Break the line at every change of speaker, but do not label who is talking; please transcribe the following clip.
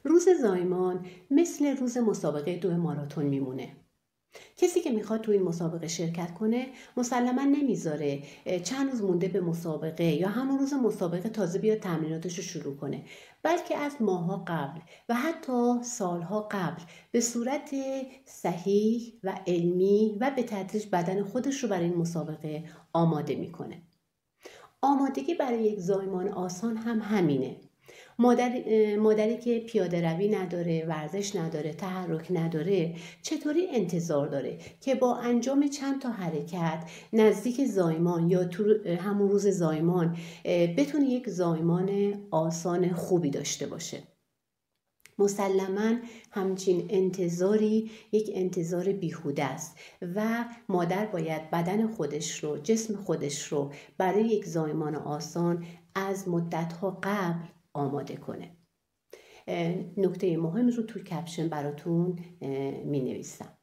روز زایمان مثل روز مسابقه 2 ماراتون میمونه. کسی که میخواد تو این مسابقه شرکت کنه مسلما نمیذاره چند روز مونده به مسابقه یا همون روز مسابقه تازه بیاد تمریناتش رو شروع کنه، بلکه از ماه‌ها قبل و حتی سالها قبل به صورت صحیح و علمی و به تدریج بدن خودش رو برای این مسابقه آماده میکنه. آمادگی برای یک زایمان آسان هم همینه. مادری که پیاده روی نداره، ورزش نداره، تحرک نداره، چطوری انتظار داره که با انجام چند تا حرکت نزدیک زایمان یا تو همون روز زایمان بتونه یک زایمان آسان خوبی داشته باشه؟ مسلماً همچین انتظاری یک انتظار بیهوده است و مادر باید بدن خودش رو، جسم خودش رو برای یک زایمان آسان از مدت‌ها قبل آماده کنه. نکته مهم رو تو کپشن براتون می نویسم.